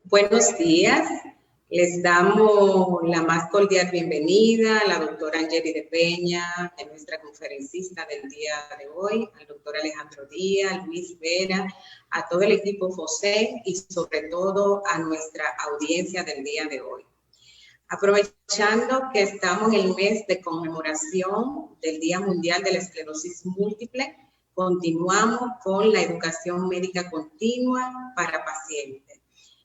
Buenos días, les damos la más cordial bienvenida a la doctora Angeli de Peña, de nuestra conferencista del día de hoy, al doctor Alejandro Díaz, Luis Vera, a todo el equipo FOSEC y sobre todo a nuestra audiencia del día de hoy. Aprovechando que estamos en el mes de conmemoración del Día Mundial de la Esclerosis Múltiple, continuamos con la educación médica continua para pacientes.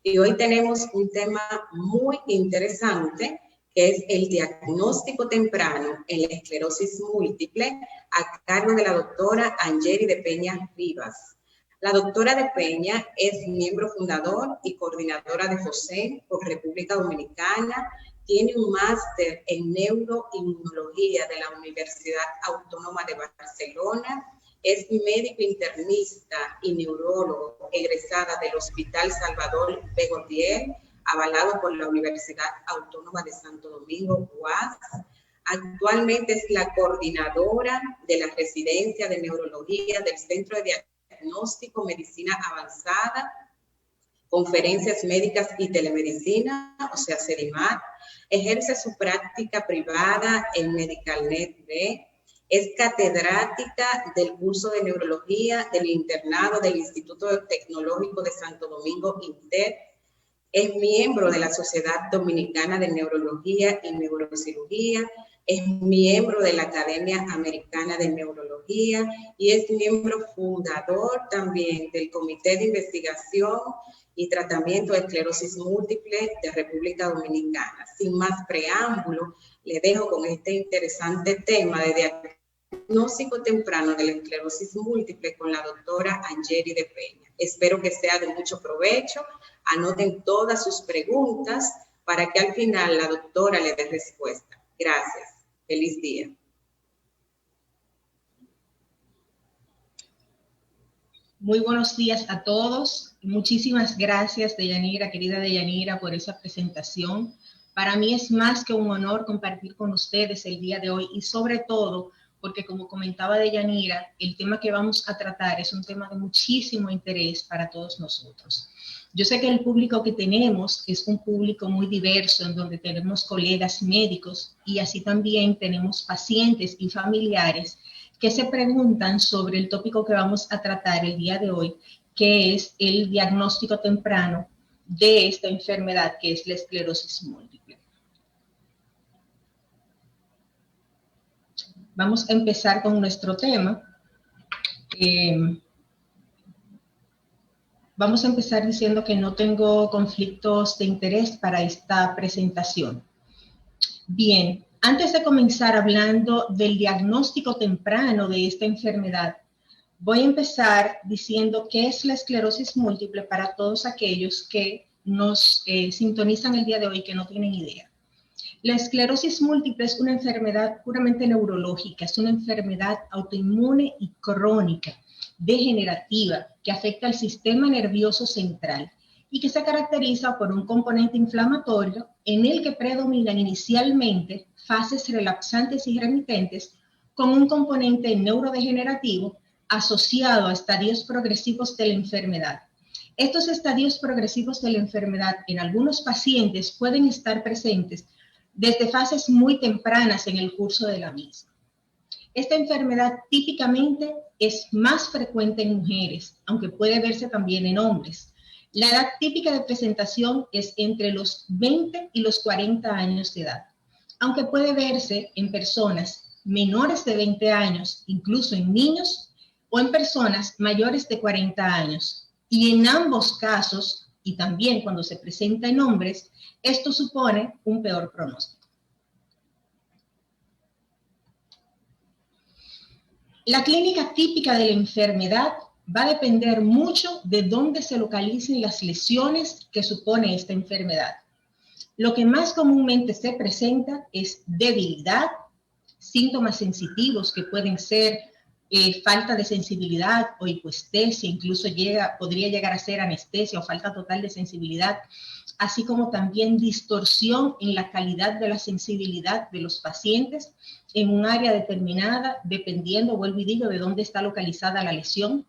Y hoy tenemos un tema muy interesante, que es el diagnóstico temprano en la esclerosis múltiple, a cargo de la doctora Angeli de Peña Rivas. La doctora de Peña es miembro fundador y coordinadora de FOSEC por República Dominicana. Tiene un máster en neuroinmunología de la Universidad Autónoma de Barcelona. Es médico internista y neurólogo egresada del Hospital Salvador B. Gautier, avalado por la Universidad Autónoma de Santo Domingo, UAS. Actualmente es la coordinadora de la residencia de neurología del Centro de Diagnóstico Medicina Avanzada, Conferencias Médicas y Telemedicina, o sea, CEDIMAT. Ejerce su práctica privada en MedicalNet B. Es catedrática del curso de neurología del internado del Instituto Tecnológico de Santo Domingo, INTED. Es miembro de la Sociedad Dominicana de Neurología y Neurocirugía. Es miembro de la Academia Americana de Neurología y es miembro fundador también del Comité de Investigación y Tratamiento de Esclerosis Múltiple de República Dominicana. Sin más preámbulo, le dejo con este interesante tema de diagnóstico temprano de la esclerosis múltiple con la doctora Angeli de Peña. Espero que sea de mucho provecho. Anoten todas sus preguntas para que al final la doctora le dé respuesta. Gracias. Feliz día. Muy buenos días a todos. Muchísimas gracias, Deyanira, querida Deyanira, por esa presentación. Para mí es más que un honor compartir con ustedes el día de hoy y sobre todo porque, como comentaba Deyanira, el tema que vamos a tratar es un tema de muchísimo interés para todos nosotros. Yo sé que el público que tenemos es un público muy diverso, en donde tenemos colegas médicos y así también tenemos pacientes y familiares que se preguntan sobre el tópico que vamos a tratar el día de hoy, que es el diagnóstico temprano de esta enfermedad que es la esclerosis múltiple. Vamos a empezar con nuestro tema. Vamos a empezar diciendo que no tengo conflictos de interés para esta presentación. Bien, antes de comenzar hablando del diagnóstico temprano de esta enfermedad, voy a empezar diciendo qué es la esclerosis múltiple para todos aquellos que nos sintonizan el día de hoy que no tienen idea. La esclerosis múltiple es una enfermedad puramente neurológica, es una enfermedad autoinmune y crónica, degenerativa, que afecta al sistema nervioso central y que se caracteriza por un componente inflamatorio en el que predominan inicialmente fases relapsantes y remitentes con un componente neurodegenerativo asociado a estadios progresivos de la enfermedad. Estos estadios progresivos de la enfermedad en algunos pacientes pueden estar presentes desde fases muy tempranas en el curso de la misma. Esta enfermedad típicamente es más frecuente en mujeres, aunque puede verse también en hombres. La edad típica de presentación es entre los 20 y los 40 años de edad, aunque puede verse en personas menores de 20 años, incluso en niños, o en personas mayores de 40 años. Y en ambos casos, y también cuando se presenta en hombres, esto supone un peor pronóstico. La clínica típica de la enfermedad va a depender mucho de dónde se localicen las lesiones que supone esta enfermedad. Lo que más comúnmente se presenta es debilidad, síntomas sensitivos que pueden ser falta de sensibilidad o hipoestesia, incluso podría llegar a ser anestesia o falta total de sensibilidad, así como también distorsión en la calidad de la sensibilidad de los pacientes en un área determinada, dependiendo, vuelvo y digo, de dónde está localizada la lesión.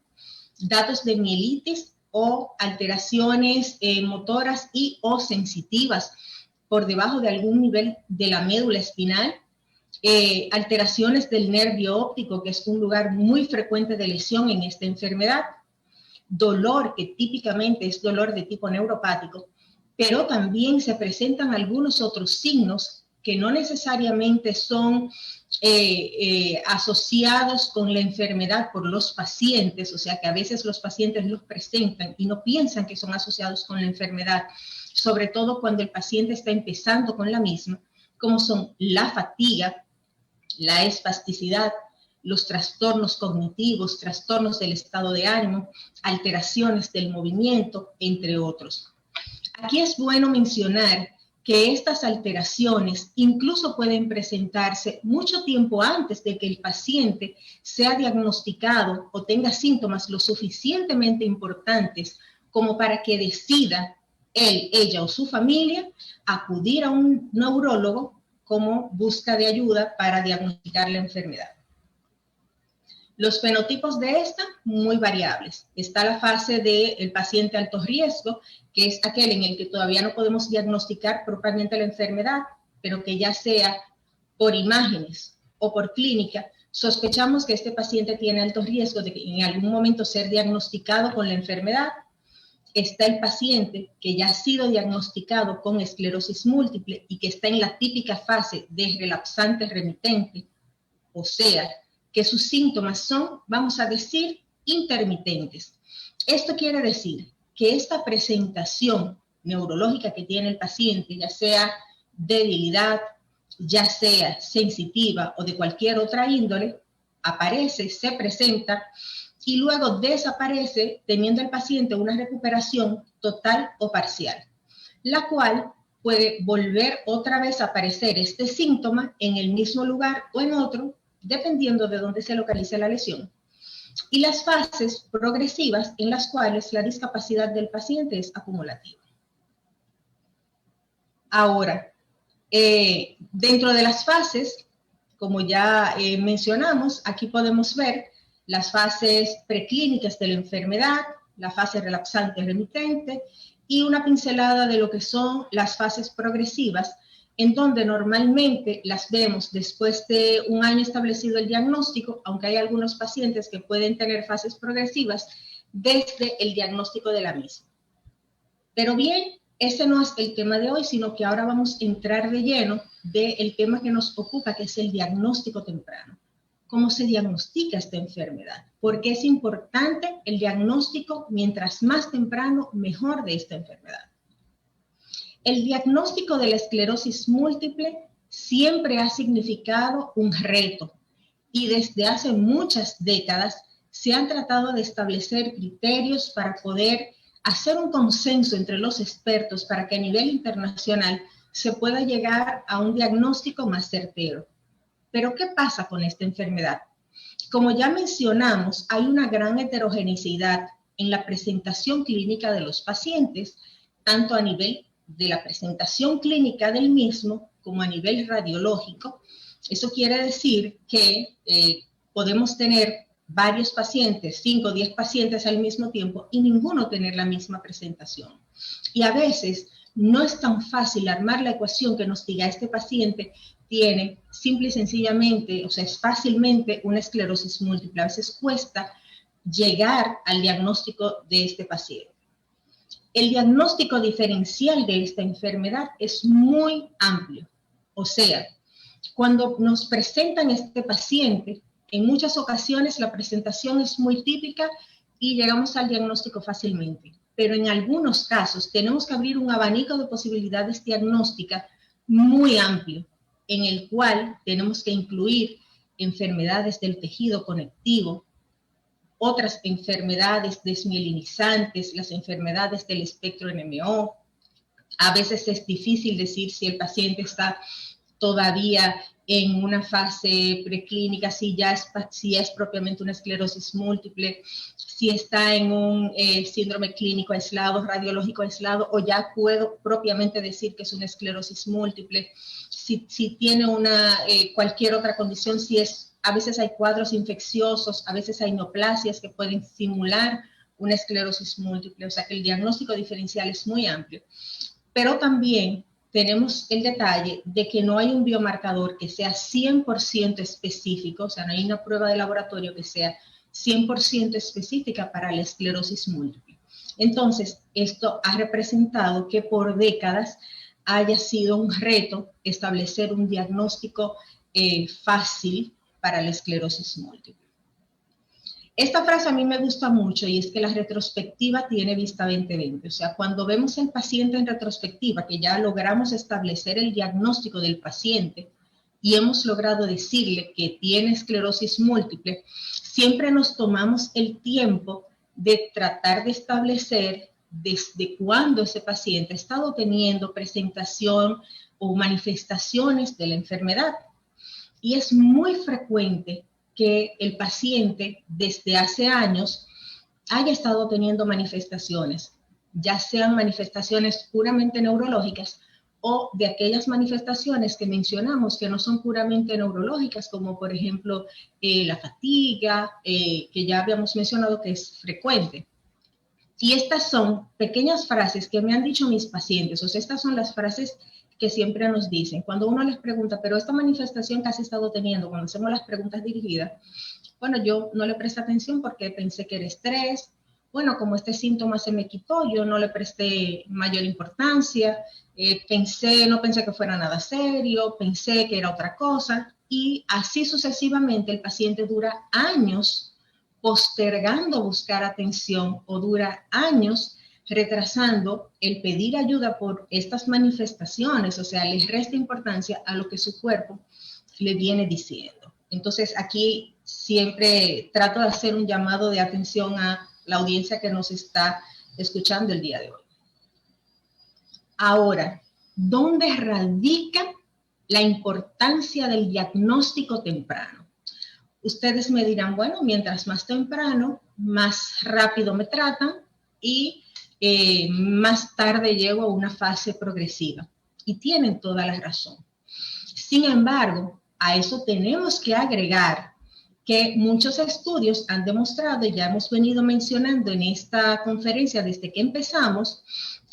Datos de mielitis o alteraciones motoras y o sensitivas por debajo de algún nivel de la médula espinal, alteraciones del nervio óptico, que es un lugar muy frecuente de lesión en esta enfermedad, dolor, que típicamente es dolor de tipo neuropático, pero también se presentan algunos otros signos que no necesariamente son asociados con la enfermedad por los pacientes, o sea que a veces los pacientes los presentan y no piensan que son asociados con la enfermedad, sobre todo cuando el paciente está empezando con la misma, como son la fatiga, la espasticidad, los trastornos cognitivos, trastornos del estado de ánimo, alteraciones del movimiento, entre otros. Aquí es bueno mencionar que estas alteraciones incluso pueden presentarse mucho tiempo antes de que el paciente sea diagnosticado o tenga síntomas lo suficientemente importantes como para que decida él, ella o su familia acudir a un neurólogo como busca de ayuda para diagnosticar la enfermedad. Los fenotipos de esta, muy variables. Está la fase del paciente alto riesgo, que es aquel en el que todavía no podemos diagnosticar propiamente la enfermedad, pero que ya sea por imágenes o por clínica, sospechamos que este paciente tiene alto riesgo de que en algún momento ser diagnosticado con la enfermedad. Está el paciente que ya ha sido diagnosticado con esclerosis múltiple y que está en la típica fase de relapsante remitente, o sea, que sus síntomas son, vamos a decir, intermitentes. Esto quiere decir que esta presentación neurológica que tiene el paciente, ya sea debilidad, ya sea sensitiva o de cualquier otra índole, aparece, se presenta y luego desaparece teniendo el paciente una recuperación total o parcial, la cual puede volver otra vez a aparecer este síntoma en el mismo lugar o en otro, dependiendo de dónde se localice la lesión. Y las fases progresivas en las cuales la discapacidad del paciente es acumulativa. Ahora, dentro de las fases, como ya mencionamos, aquí podemos ver las fases preclínicas de la enfermedad, la fase relapsante remitente y una pincelada de lo que son las fases progresivas, en donde normalmente las vemos después de un año establecido el diagnóstico, aunque hay algunos pacientes que pueden tener fases progresivas desde el diagnóstico de la misma. Pero bien, ese no es el tema de hoy, sino que ahora vamos a entrar de lleno del tema que nos ocupa, que es el diagnóstico temprano. ¿Cómo se diagnostica esta enfermedad? Porque es importante el diagnóstico, mientras más temprano, mejor de esta enfermedad. El diagnóstico de la esclerosis múltiple siempre ha significado un reto y desde hace muchas décadas se han tratado de establecer criterios para poder hacer un consenso entre los expertos para que a nivel internacional se pueda llegar a un diagnóstico más certero. Pero ¿qué pasa con esta enfermedad? Como ya mencionamos, hay una gran heterogeneidad en la presentación clínica de los pacientes, tanto a nivel de la presentación clínica del mismo como a nivel radiológico. Eso quiere decir que podemos tener varios pacientes, 5 o 10 pacientes al mismo tiempo y ninguno tener la misma presentación. Y a veces no es tan fácil armar la ecuación que nos diga este paciente tiene simple y sencillamente, o sea, es fácilmente una esclerosis múltiple. A veces cuesta llegar al diagnóstico de este paciente. El diagnóstico diferencial de esta enfermedad es muy amplio. O sea, cuando nos presentan este paciente, en muchas ocasiones la presentación es muy típica y llegamos al diagnóstico fácilmente. Pero en algunos casos tenemos que abrir un abanico de posibilidades diagnósticas muy amplio, en el cual tenemos que incluir enfermedades del tejido conectivo, otras enfermedades desmielinizantes, las enfermedades del espectro NMO. A veces es difícil decir si el paciente está todavía en una fase preclínica, si ya es propiamente una esclerosis múltiple, si está en un síndrome clínico aislado, radiológico aislado, o ya puedo propiamente decir que es una esclerosis múltiple, si tiene cualquier otra condición, a veces hay cuadros infecciosos, a veces hay neoplasias que pueden simular una esclerosis múltiple, o sea que el diagnóstico diferencial es muy amplio. Pero también tenemos el detalle de que no hay un biomarcador que sea 100% específico, o sea, no hay una prueba de laboratorio que sea 100% específica para la esclerosis múltiple. Entonces, esto ha representado que por décadas haya sido un reto establecer un diagnóstico fácil para la esclerosis múltiple. Esta frase a mí me gusta mucho y es que la retrospectiva tiene vista 20/20. O sea, cuando vemos al paciente en retrospectiva, que ya logramos establecer el diagnóstico del paciente y hemos logrado decirle que tiene esclerosis múltiple, siempre nos tomamos el tiempo de tratar de establecer desde cuándo ese paciente ha estado teniendo presentación o manifestaciones de la enfermedad. Y es muy frecuente que el paciente desde hace años haya estado teniendo manifestaciones, ya sean manifestaciones puramente neurológicas o de aquellas manifestaciones que mencionamos que no son puramente neurológicas, como por ejemplo la fatiga, que ya habíamos mencionado que es frecuente. Y estas son pequeñas frases que me han dicho mis pacientes, o sea, estas son las frases que siempre nos dicen. Cuando uno les pregunta, pero esta manifestación que has estado teniendo, cuando hacemos las preguntas dirigidas, bueno, yo no le presté atención porque pensé que era estrés. Bueno, como este síntoma se me quitó, yo no le presté mayor importancia. No pensé que fuera nada serio, pensé que era otra cosa. Y así sucesivamente el paciente dura años postergando buscar atención o dura años retrasando el pedir ayuda por estas manifestaciones, o sea, les resta importancia a lo que su cuerpo le viene diciendo. Entonces, aquí siempre trato de hacer un llamado de atención a la audiencia que nos está escuchando el día de hoy. Ahora, ¿dónde radica la importancia del diagnóstico temprano? Ustedes me dirán, bueno, mientras más temprano, más rápido me tratan y más tarde llego a una fase progresiva. Y tienen toda la razón. Sin embargo, a eso tenemos que agregar que muchos estudios han demostrado, y ya hemos venido mencionando en esta conferencia desde que empezamos,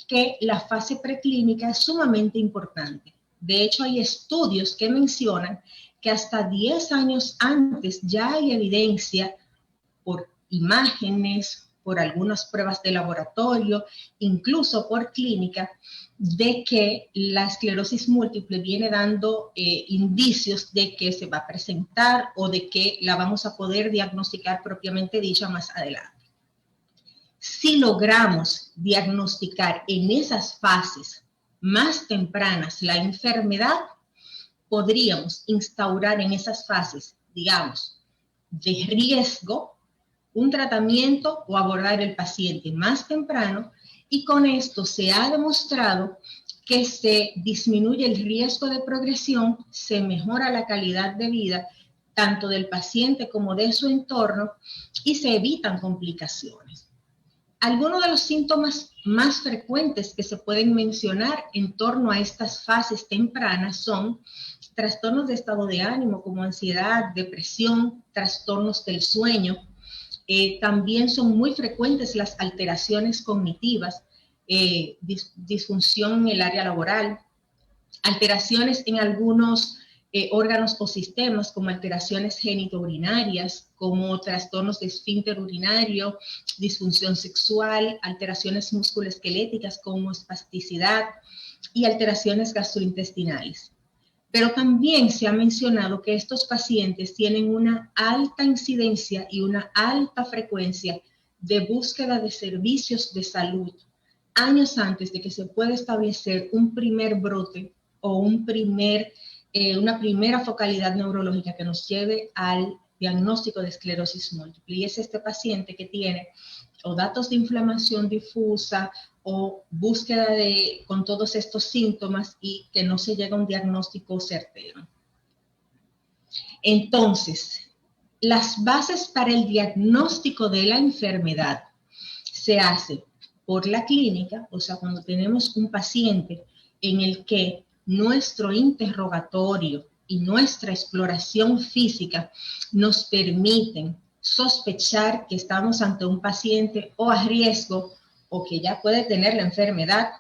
que la fase preclínica es sumamente importante. De hecho, hay estudios que mencionan que hasta 10 años antes ya hay evidencia por imágenes, por algunas pruebas de laboratorio, incluso por clínica, de que la esclerosis múltiple viene dando indicios de que se va a presentar o de que la vamos a poder diagnosticar propiamente dicha más adelante. Si logramos diagnosticar en esas fases más tempranas la enfermedad, podríamos instaurar en esas fases, digamos, de riesgo, un tratamiento o abordar el paciente más temprano, y con esto se ha demostrado que se disminuye el riesgo de progresión, se mejora la calidad de vida tanto del paciente como de su entorno y se evitan complicaciones. Algunos de los síntomas más frecuentes que se pueden mencionar en torno a estas fases tempranas son trastornos de estado de ánimo como ansiedad, depresión, trastornos del sueño. También son muy frecuentes las alteraciones cognitivas, disfunción en el área laboral, alteraciones en algunos órganos o sistemas como alteraciones genitourinarias, como trastornos de esfínter urinario, disfunción sexual, alteraciones musculoesqueléticas como espasticidad y alteraciones gastrointestinales. Pero también se ha mencionado que estos pacientes tienen una alta incidencia y una alta frecuencia de búsqueda de servicios de salud años antes de que se pueda establecer un primer brote o una primera focalidad neurológica que nos lleve al diagnóstico de esclerosis múltiple. Y es este paciente que tiene o datos de inflamación difusa o búsqueda con todos estos síntomas y que no se llega a un diagnóstico certero. Entonces, las bases para el diagnóstico de la enfermedad se hacen por la clínica, o sea, cuando tenemos un paciente en el que nuestro interrogatorio y nuestra exploración física nos permiten sospechar que estamos ante un paciente o a riesgo o que ya puede tener la enfermedad,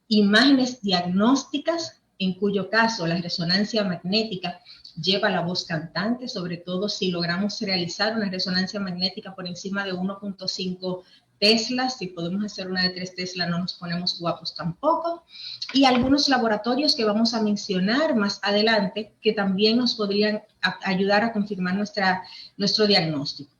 imágenes diagnósticas, en cuyo caso la resonancia magnética lleva la voz cantante, sobre todo si logramos realizar una resonancia magnética por encima de 1.5 teslas. Si podemos hacer una de 3 teslas no nos ponemos guapos tampoco. Y algunos laboratorios que vamos a mencionar más adelante que también nos podrían ayudar a confirmar nuestro diagnóstico.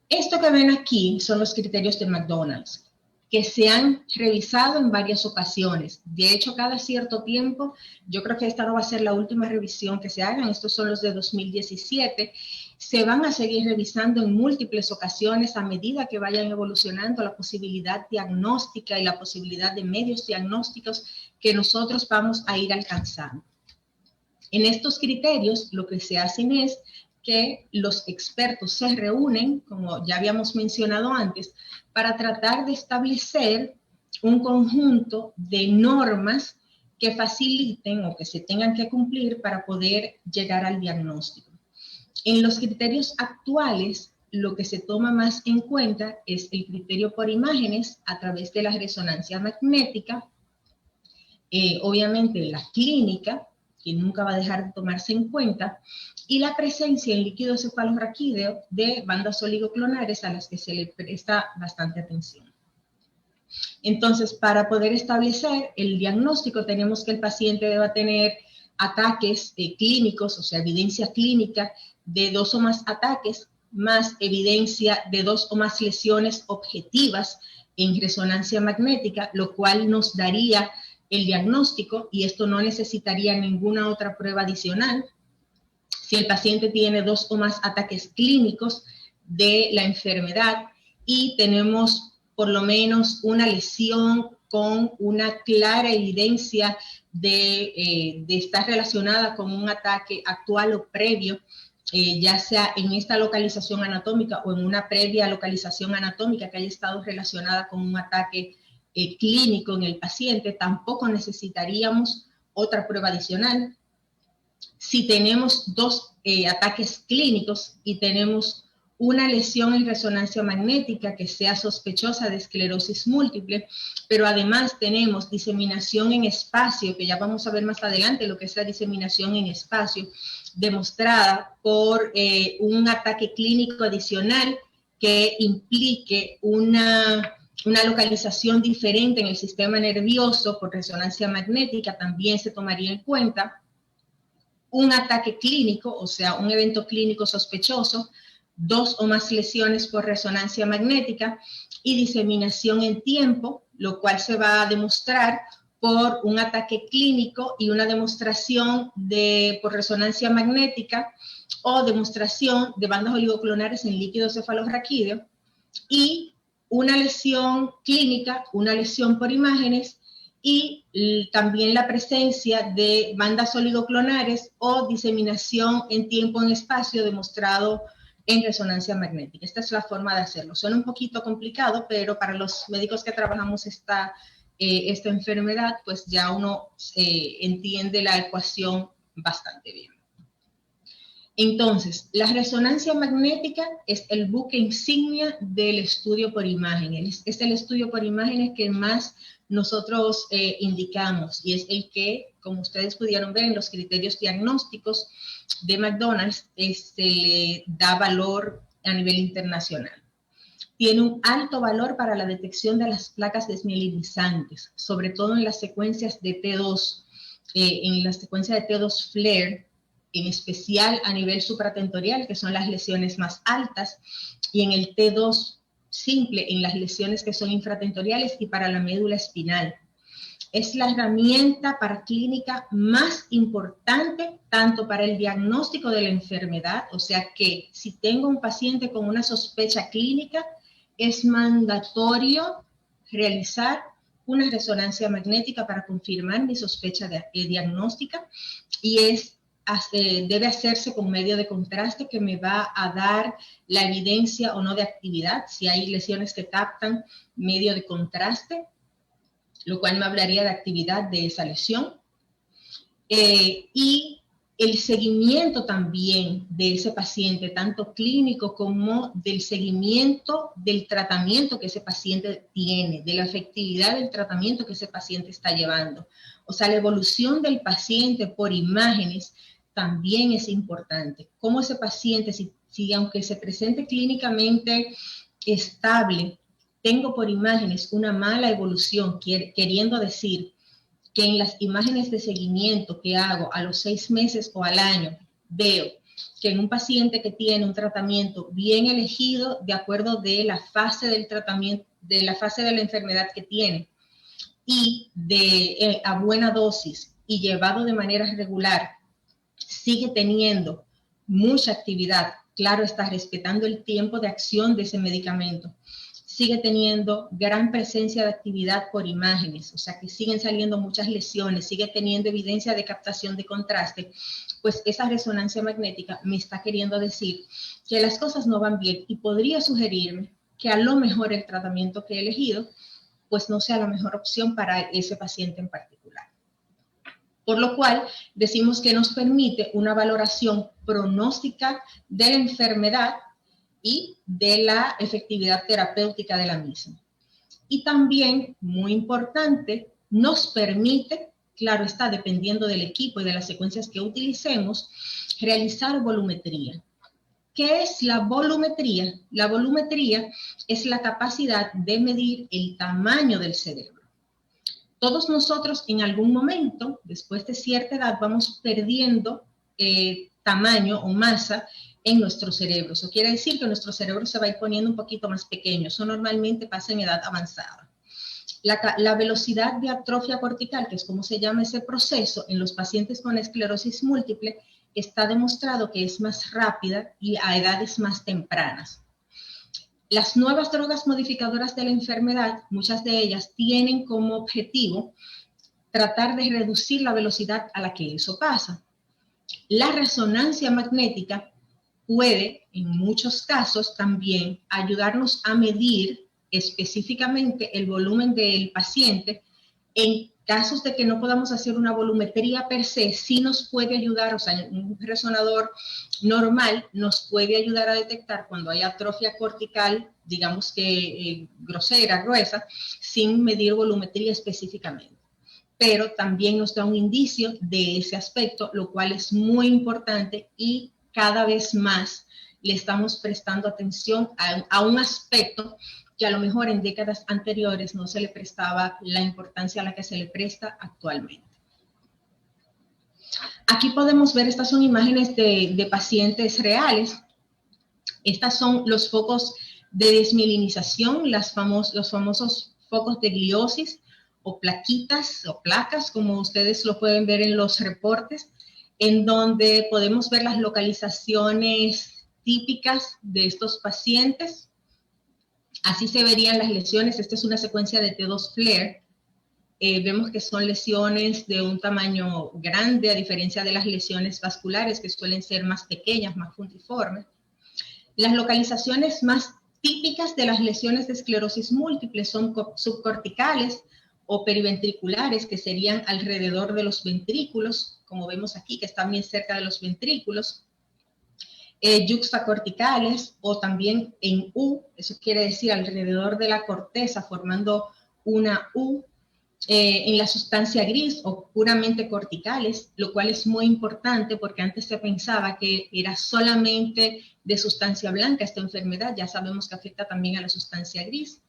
Esto que ven aquí son los criterios de McDonald's, que se han revisado en varias ocasiones. De hecho, cada cierto tiempo, yo creo que esta no va a ser la última revisión que se hagan, estos son los de 2017, se van a seguir revisando en múltiples ocasiones a medida que vayan evolucionando la posibilidad diagnóstica y la posibilidad de medios diagnósticos que nosotros vamos a ir alcanzando. En estos criterios, lo que se hacen es que los expertos se reúnen, como ya habíamos mencionado antes, para tratar de establecer un conjunto de normas que faciliten o que se tengan que cumplir para poder llegar al diagnóstico. En los criterios actuales, lo que se toma más en cuenta es el criterio por imágenes a través de la resonancia magnética, obviamente la clínica, que nunca va a dejar de tomarse en cuenta, y la presencia en líquido cefalorraquídeo de bandas oligoclonares a las que se le presta bastante atención. Entonces, para poder establecer el diagnóstico, tenemos que el paciente deba tener ataques clínicos, o sea, evidencia clínica de 2 o más ataques, más evidencia de 2 o más lesiones objetivas en resonancia magnética, lo cual nos daría el diagnóstico, y esto no necesitaría ninguna otra prueba adicional. Si el paciente tiene 2 o más ataques clínicos de la enfermedad y tenemos por lo menos una lesión con una clara evidencia de estar relacionada con un ataque actual o previo, ya sea en esta localización anatómica o en una previa localización anatómica que haya estado relacionada con un ataque clínico en el paciente, tampoco necesitaríamos otra prueba adicional. Si tenemos 2 ataques clínicos y tenemos una lesión en resonancia magnética que sea sospechosa de esclerosis múltiple, pero además tenemos diseminación en espacio, que ya vamos a ver más adelante lo que es la diseminación en espacio, demostrada por un ataque clínico adicional que implique una localización diferente en el sistema nervioso por resonancia magnética, también se tomaría en cuenta. Un ataque clínico, o sea, un evento clínico sospechoso, 2 o más lesiones por resonancia magnética y diseminación en tiempo, lo cual se va a demostrar por un ataque clínico y una demostración por resonancia magnética o demostración de bandas oligoclonares en líquido cefalorraquídeo, y una lesión clínica, una lesión por imágenes, y también la presencia de bandas oligoclonares o diseminación en tiempo en espacio demostrado en resonancia magnética. Esta es la forma de hacerlo. Suena un poquito complicado, pero para los médicos que trabajamos esta enfermedad, pues ya uno entiende la ecuación bastante bien. Entonces, la resonancia magnética es el buque insignia del estudio por imágenes. Es el estudio por imágenes que más nosotros indicamos, y es el que, como ustedes pudieron ver en los criterios diagnósticos de McDonald's, le da valor a nivel internacional. Tiene un alto valor para la detección de las placas desmielinizantes, sobre todo en las secuencias de T2, en la secuencia de T2 FLAIR, en especial a nivel supratentorial, que son las lesiones más altas, y en el T2 simple, en las lesiones que son infratentoriales y para la médula espinal. Es la herramienta paraclínica más importante tanto para el diagnóstico de la enfermedad, o sea que si tengo un paciente con una sospecha clínica, es mandatorio realizar una resonancia magnética para confirmar mi sospecha diagnóstica, y debe hacerse con medio de contraste que me va a dar la evidencia o no de actividad, si hay lesiones que captan medio de contraste, lo cual me hablaría de actividad de esa lesión. Y el seguimiento también de ese paciente, tanto clínico como del seguimiento del tratamiento que ese paciente tiene, de la efectividad del tratamiento que ese paciente está llevando. O sea, la evolución del paciente por imágenes también es importante. Cómo ese paciente, si aunque se presente clínicamente estable, tengo por imágenes una mala evolución, queriendo decir que en las imágenes de seguimiento que hago a los 6 meses o al año, veo que en un paciente que tiene un tratamiento bien elegido de acuerdo de la fase del tratamiento, de la fase de la enfermedad que tiene, y a buena dosis y llevado de manera regular, sigue teniendo mucha actividad, claro está, respetando el tiempo de acción de ese medicamento, sigue teniendo gran presencia de actividad por imágenes, o sea que siguen saliendo muchas lesiones, sigue teniendo evidencia de captación de contraste, pues esa resonancia magnética me está queriendo decir que las cosas no van bien y podría sugerirme que a lo mejor el tratamiento que he elegido pues no sea la mejor opción para ese paciente en particular. Por lo cual decimos que nos permite una valoración pronóstica de la enfermedad y de la efectividad terapéutica de la misma. Y también, muy importante, nos permite, claro está, dependiendo del equipo y de las secuencias que utilicemos, realizar volumetría. ¿Qué es la volumetría? La volumetría es la capacidad de medir el tamaño del cerebro. Todos nosotros en algún momento, después de cierta edad, vamos perdiendo tamaño o masa en nuestro cerebro. Eso quiere decir que nuestro cerebro se va a ir poniendo un poquito más pequeño. Eso normalmente pasa en edad avanzada. La velocidad de atrofia cortical, que es como se llama ese proceso, en los pacientes con esclerosis múltiple, está demostrado que es más rápida y a edades más tempranas. Las nuevas drogas modificadoras de la enfermedad, muchas de ellas tienen como objetivo tratar de reducir la velocidad a la que eso pasa. La resonancia magnética puede, en muchos casos, también ayudarnos a medir específicamente el volumen del paciente. En casos de que no podamos hacer una volumetría per se, sí nos puede ayudar, o sea, un resonador normal nos puede ayudar a detectar cuando hay atrofia cortical, digamos que grosera, gruesa, sin medir volumetría específicamente. Pero también nos da un indicio de ese aspecto, lo cual es muy importante y cada vez más le estamos prestando atención a un aspecto que a lo mejor en décadas anteriores no se le prestaba la importancia a la que se le presta actualmente. Aquí podemos ver, estas son imágenes de pacientes reales. Estas son los focos de desmielinización, los famosos focos de gliosis o plaquitas o placas, como ustedes lo pueden ver en los reportes, en donde podemos ver las localizaciones típicas de estos pacientes. Así se verían las lesiones. Esta es una secuencia de T2 FLAIR. Vemos que son lesiones de un tamaño grande, a diferencia de las lesiones vasculares, que suelen ser más pequeñas, más puntiformes. Las localizaciones más típicas de las lesiones de esclerosis múltiple son subcorticales o periventriculares, que serían alrededor de los ventrículos, como vemos aquí, que están bien cerca de los ventrículos. Yuxtacorticales o también en U, eso quiere decir alrededor de la corteza, formando una U. En la sustancia gris o puramente corticales, lo cual es muy importante porque antes se pensaba que era solamente de sustancia blanca esta enfermedad. Ya sabemos que afecta también a la sustancia gris.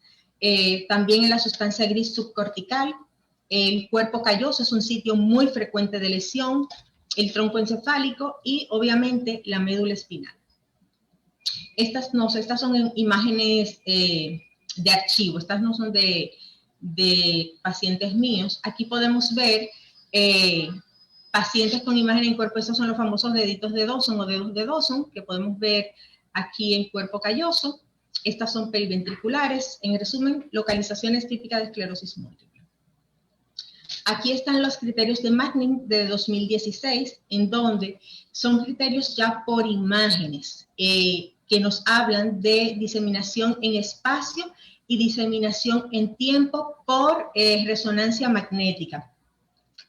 También en la sustancia gris subcortical, el cuerpo calloso es un sitio muy frecuente de lesión, el tronco encefálico y obviamente la médula espinal. Estas son imágenes de archivo, estas no son de pacientes míos. Aquí podemos ver pacientes con imagen en cuerpo. Estos son los famosos deditos de Dawson o dedos de Dawson, que podemos ver aquí en cuerpo calloso. Estas son periventriculares. En resumen, localizaciones típicas de esclerosis múltiple. Aquí están los criterios de Manning de 2016, en donde son criterios ya por imágenes, que nos hablan de diseminación en espacio y diseminación en tiempo por resonancia magnética.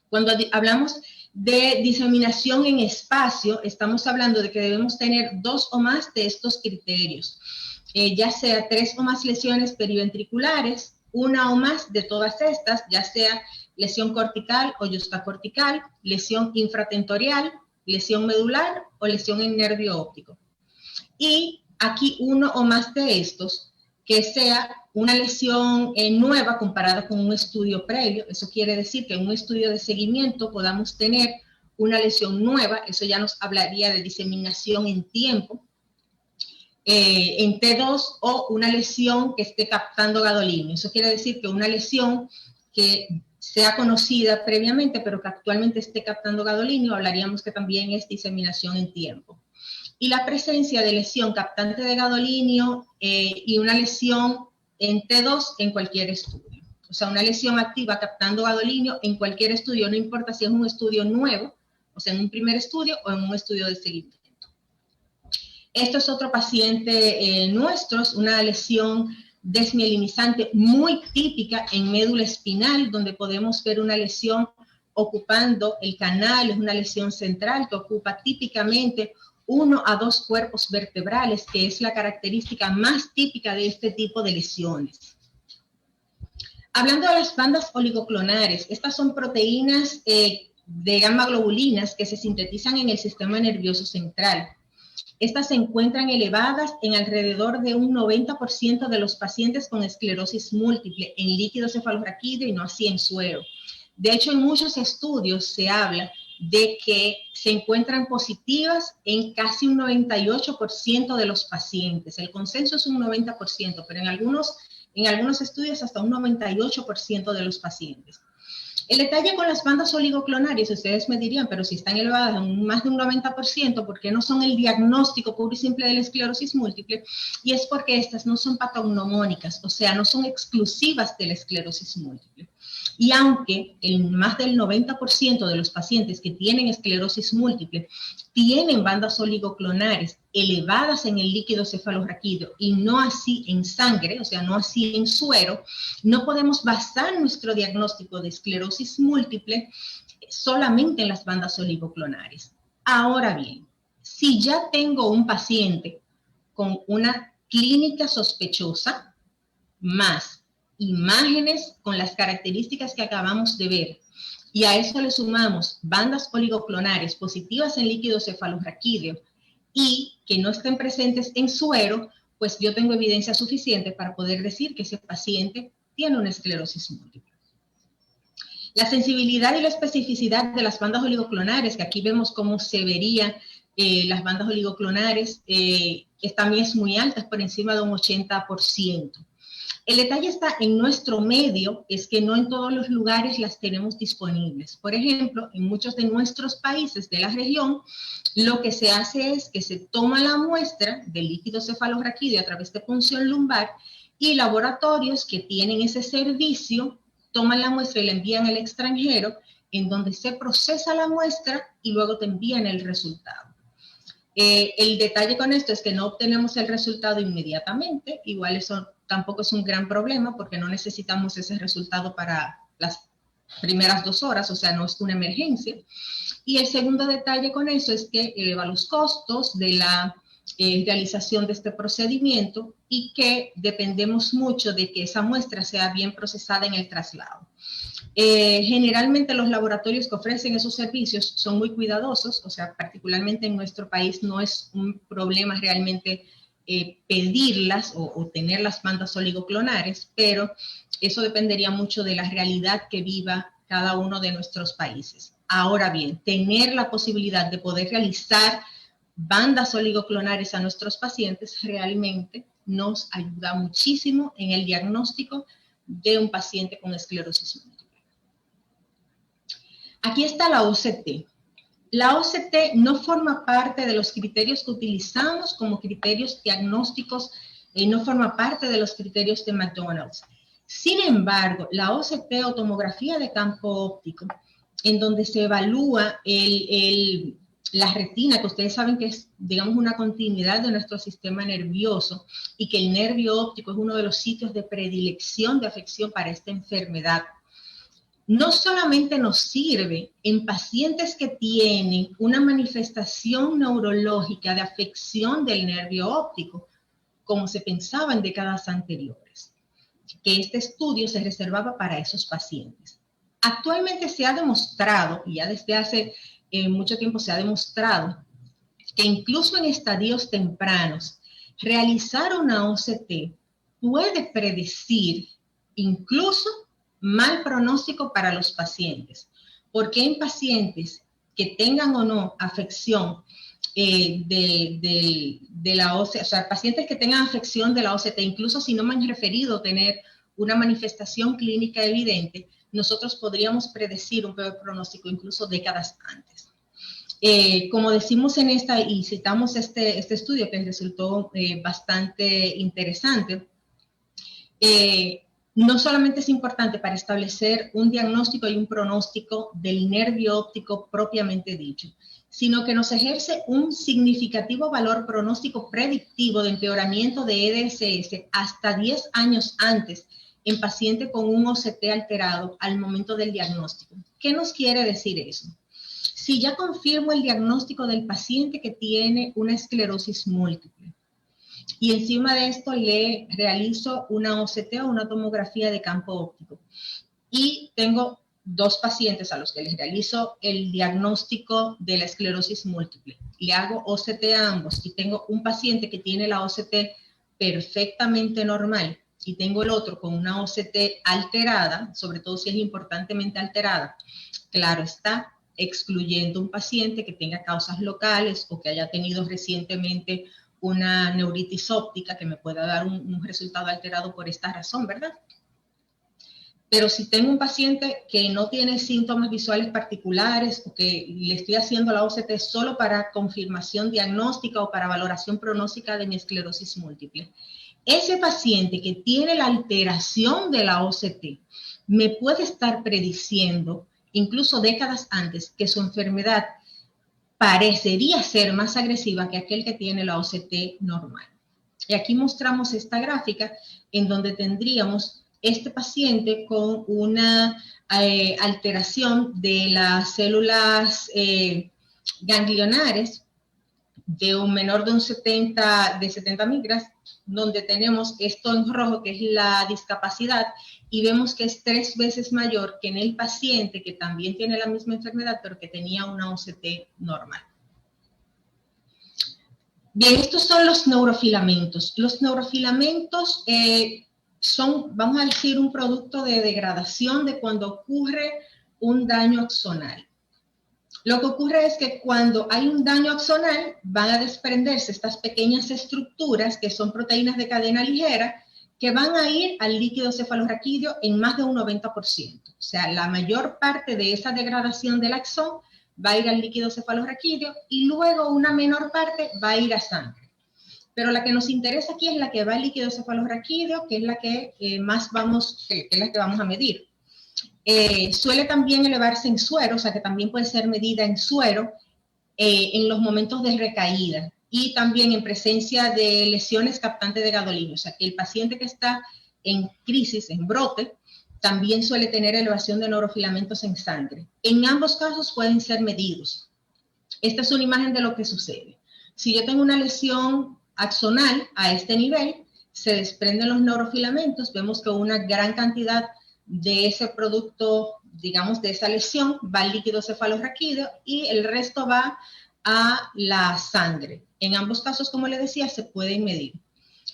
Cuando hablamos de diseminación en espacio, estamos hablando de que debemos tener 2 o más de estos criterios, ya sea 3 o más lesiones periventriculares, 1 o más de todas estas, ya sea lesión cortical o yuxtacortical, lesión infratentorial, lesión medular o lesión en nervio óptico. Y aquí 1 o más de estos, que sea una lesión nueva comparada con un estudio previo. Eso quiere decir que en un estudio de seguimiento podamos tener una lesión nueva, eso ya nos hablaría de diseminación en tiempo, en T2, o una lesión que esté captando gadolinio. Eso quiere decir que una lesión que sea conocida previamente, pero que actualmente esté captando gadolinio, hablaríamos que también es diseminación en tiempo. Y la presencia de lesión captante de gadolinio y una lesión en T2 en cualquier estudio. O sea, una lesión activa captando gadolinio en cualquier estudio, no importa si es un estudio nuevo, o sea, en un primer estudio o en un estudio de seguimiento. Esto es otro paciente nuestro, una lesión desmielinizante muy típica en médula espinal, donde podemos ver una lesión ocupando el canal, es una lesión central que ocupa típicamente 1 a 2 cuerpos vertebrales, que es la característica más típica de este tipo de lesiones. Hablando de las bandas oligoclonares, estas son proteínas de gamma globulinas que se sintetizan en el sistema nervioso central. Estas se encuentran elevadas en alrededor de un 90% de los pacientes con esclerosis múltiple en líquido cefalorraquídeo y no así en suero. De hecho, en muchos estudios se habla de que se encuentran positivas en casi un 98% de los pacientes. El consenso es un 90%, pero en algunos estudios hasta un 98% de los pacientes. El detalle con las bandas oligoclonarias, ustedes me dirían, pero si están elevadas en más de un 90%, ¿por qué no son el diagnóstico puro y simple de la esclerosis múltiple? Y es porque estas no son patognomónicas, o sea, no son exclusivas de la esclerosis múltiple. Y aunque el más del 90% de los pacientes que tienen esclerosis múltiple tienen bandas oligoclonares elevadas en el líquido cefalorraquídeo y no así en sangre, o sea, no así en suero, no podemos basar nuestro diagnóstico de esclerosis múltiple solamente en las bandas oligoclonares. Ahora bien, si ya tengo un paciente con una clínica sospechosa, más imágenes con las características que acabamos de ver, y a eso le sumamos bandas oligoclonares positivas en líquido cefalorraquídeo y que no estén presentes en suero, pues yo tengo evidencia suficiente para poder decir que ese paciente tiene una esclerosis múltiple. La sensibilidad y la especificidad de las bandas oligoclonares, que aquí vemos cómo se verían las bandas oligoclonares, que también es muy alta, es por encima de un 80%. El detalle está en nuestro medio, es que no en todos los lugares las tenemos disponibles. Por ejemplo, en muchos de nuestros países de la región, lo que se hace es que se toma la muestra del líquido cefalorraquídeo a través de punción lumbar y laboratorios que tienen ese servicio toman la muestra y la envían al extranjero, en donde se procesa la muestra y luego te envían el resultado. El detalle con esto es que no obtenemos el resultado inmediatamente, igual eso tampoco es un gran problema porque no necesitamos ese resultado para las primeras 2 horas, o sea, no es una emergencia. Y el segundo detalle con eso es que eleva los costos de la realización de este procedimiento y que dependemos mucho de que esa muestra sea bien procesada en el traslado. Generalmente los laboratorios que ofrecen esos servicios son muy cuidadosos, o sea, particularmente en nuestro país no es un problema realmente pedirlas o tener las bandas oligoclonares, pero eso dependería mucho de la realidad que viva cada uno de nuestros países. Ahora bien, tener la posibilidad de poder realizar bandas oligoclonares a nuestros pacientes realmente nos ayuda muchísimo en el diagnóstico de un paciente con esclerosis múltiple. Aquí está la OCT. La OCT no forma parte de los criterios que utilizamos como criterios diagnósticos, no forma parte de los criterios de McDonald's. Sin embargo, la OCT o tomografía de campo óptico, en donde se evalúa la retina, que ustedes saben que es, digamos, una continuidad de nuestro sistema nervioso y que el nervio óptico es uno de los sitios de predilección de afección para esta enfermedad. no solamente nos sirve en pacientes que tienen una manifestación neurológica de afección del nervio óptico, como se pensaba en décadas anteriores, que este estudio se reservaba para esos pacientes. Actualmente se ha demostrado, y ya desde hace mucho tiempo se ha demostrado, que incluso en estadios tempranos, realizar una OCT puede predecir incluso mal pronóstico para los pacientes, porque en pacientes que tengan o no afección de la OCT, o sea, pacientes que tengan afección de la OCT, incluso si no me han referido tener una manifestación clínica evidente, nosotros podríamos predecir un peor pronóstico incluso décadas antes. Como decimos en esta, y citamos este estudio que resultó bastante interesante, no solamente es importante para establecer un diagnóstico y un pronóstico del nervio óptico propiamente dicho, sino que nos ejerce un significativo valor pronóstico predictivo de empeoramiento de EDSS hasta 10 años antes en paciente con un OCT alterado al momento del diagnóstico. ¿Qué nos quiere decir eso? Si ya confirmo el diagnóstico del paciente que tiene una esclerosis múltiple, y encima de esto le realizo una OCT o una tomografía de campo óptico, y tengo dos pacientes a los que les realizo el diagnóstico de la esclerosis múltiple, le hago OCT a ambos, y tengo un paciente que tiene la OCT perfectamente normal, y tengo el otro con una OCT alterada, sobre todo si es importantemente alterada, claro está, excluyendo un paciente que tenga causas locales o que haya tenido recientemente una neuritis óptica que me pueda dar un resultado alterado por esta razón, ¿verdad? Pero si tengo un paciente que no tiene síntomas visuales particulares o que le estoy haciendo la OCT solo para confirmación diagnóstica o para valoración pronóstica de mi esclerosis múltiple, ese paciente que tiene la alteración de la OCT me puede estar prediciendo, incluso décadas antes, que su enfermedad parecería ser más agresiva que aquel que tiene la OCT normal. Y aquí mostramos esta gráfica en donde tendríamos este paciente con una alteración de las células ganglionares de un menor de un 70 micras, donde tenemos esto en rojo, que es la discapacidad, y vemos que es 3 veces mayor que en el paciente que también tiene la misma enfermedad, pero que tenía una OCT normal. Bien, estos son los neurofilamentos. Los neurofilamentos son, vamos a decir, un producto de degradación de cuando ocurre un daño axonal. Lo que ocurre es que cuando hay un daño axonal van a desprenderse estas pequeñas estructuras que son proteínas de cadena ligera que van a ir al líquido cefalorraquídeo en más de un 90%. O sea, la mayor parte de esa degradación del axón va a ir al líquido cefalorraquídeo y luego una menor parte va a ir a sangre. Pero la que nos interesa aquí es la que va al líquido cefalorraquídeo, que es la que vamos a medir. Suele también elevarse en suero, o sea que también puede ser medida en suero en los momentos de recaída y también en presencia de lesiones captantes de gadolinio, o sea que el paciente que está en crisis, en brote, también suele tener elevación de neurofilamentos en sangre. En ambos casos pueden ser medidos. Esta es una imagen de lo que sucede. Si yo tengo una lesión axonal a este nivel, se desprenden los neurofilamentos, vemos que una gran cantidad de ese producto, digamos, de esa lesión, va al líquido cefalorraquídeo y el resto va a la sangre. En ambos casos, como les decía, se pueden medir.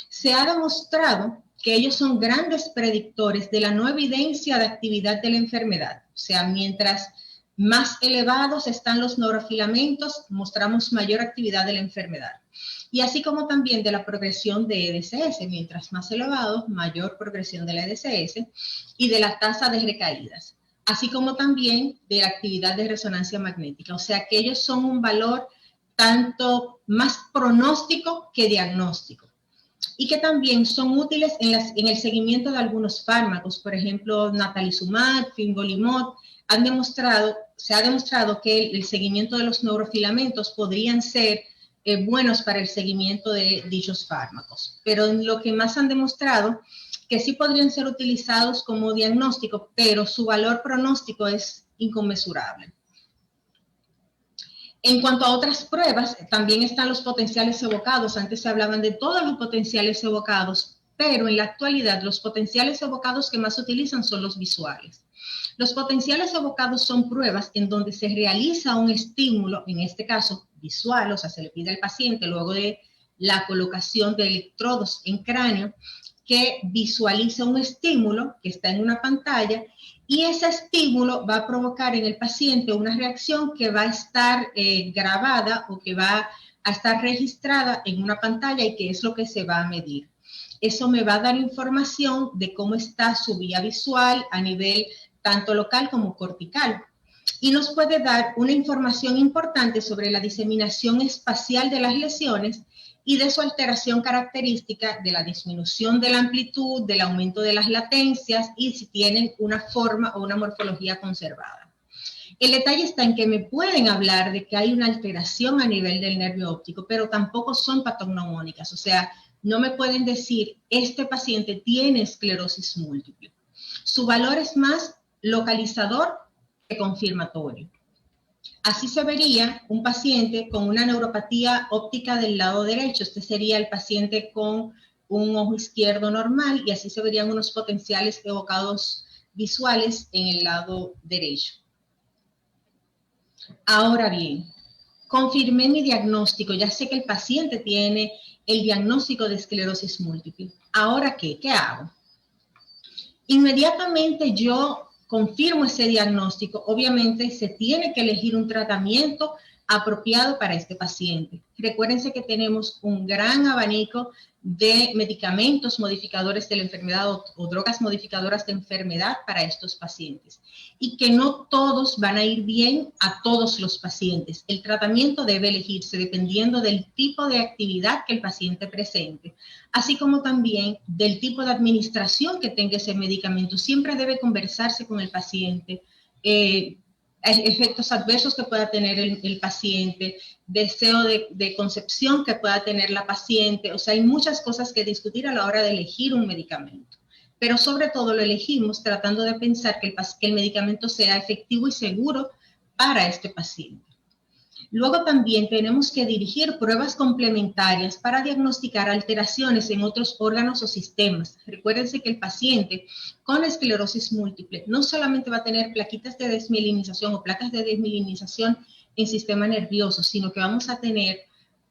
Se ha demostrado que ellos son grandes predictores de la no evidencia de actividad de la enfermedad. O sea, mientras más elevados están los neurofilamentos, mostramos mayor actividad de la enfermedad. Y así como también de la progresión de EDSS, mientras más elevados, mayor progresión de la EDSS y de la tasa de recaídas, así como también de la actividad de resonancia magnética. O sea que ellos son un valor tanto más pronóstico que diagnóstico y que también son útiles en el seguimiento de algunos fármacos, por ejemplo, natalizumab, fingolimod, se ha demostrado que el seguimiento de los neurofilamentos podrían ser buenos para el seguimiento de dichos fármacos. Pero lo que más han demostrado que sí podrían ser utilizados como diagnóstico, pero su valor pronóstico es inconmensurable. En cuanto a otras pruebas, también están los potenciales evocados. Antes se hablaban de todos los potenciales evocados, pero en la actualidad los potenciales evocados que más se utilizan son los visuales. Los potenciales evocados son pruebas en donde se realiza un estímulo, en este caso visual, o sea, se le pide al paciente luego de la colocación de electrodos en cráneo, que visualiza un estímulo que está en una pantalla y ese estímulo va a provocar en el paciente una reacción que va a estar grabada o que va a estar registrada en una pantalla y que es lo que se va a medir. Eso me va a dar información de cómo está su vía visual a nivel tanto local como cortical. Y nos puede dar una información importante sobre la diseminación espacial de las lesiones y de su alteración característica, de la disminución de la amplitud, del aumento de las latencias y si tienen una forma o una morfología conservada. El detalle está en que me pueden hablar de que hay una alteración a nivel del nervio óptico, pero tampoco son patognomónicas, o sea, no me pueden decir, este paciente tiene esclerosis múltiple. Su valor es más localizador que confirmatorio. Así se vería un paciente con una neuropatía óptica del lado derecho. Este sería el paciente con un ojo izquierdo normal y así se verían unos potenciales evocados visuales en el lado derecho. Ahora bien, confirmé mi diagnóstico. Ya sé que el paciente tiene el diagnóstico de esclerosis múltiple. ¿Ahora qué? ¿Qué hago? Inmediatamente yo confirmo ese diagnóstico, obviamente se tiene que elegir un tratamiento apropiado para este paciente. Recuérdense que tenemos un gran abanico de medicamentos modificadores de la enfermedad o drogas modificadoras de enfermedad para estos pacientes y que no todos van a ir bien a todos los pacientes. El tratamiento debe elegirse dependiendo del tipo de actividad que el paciente presente, así como también del tipo de administración que tenga ese medicamento. Siempre debe conversarse con el paciente, efectos adversos que pueda tener el paciente, deseo de concepción que pueda tener la paciente. O sea, hay muchas cosas que discutir a la hora de elegir un medicamento. Pero sobre todo lo elegimos tratando de pensar que el medicamento sea efectivo y seguro para este paciente. Luego también tenemos que dirigir pruebas complementarias para diagnosticar alteraciones en otros órganos o sistemas. Recuérdense que el paciente con esclerosis múltiple no solamente va a tener plaquitas de desmielinización o placas de desmielinización en sistema nervioso, sino que vamos a tener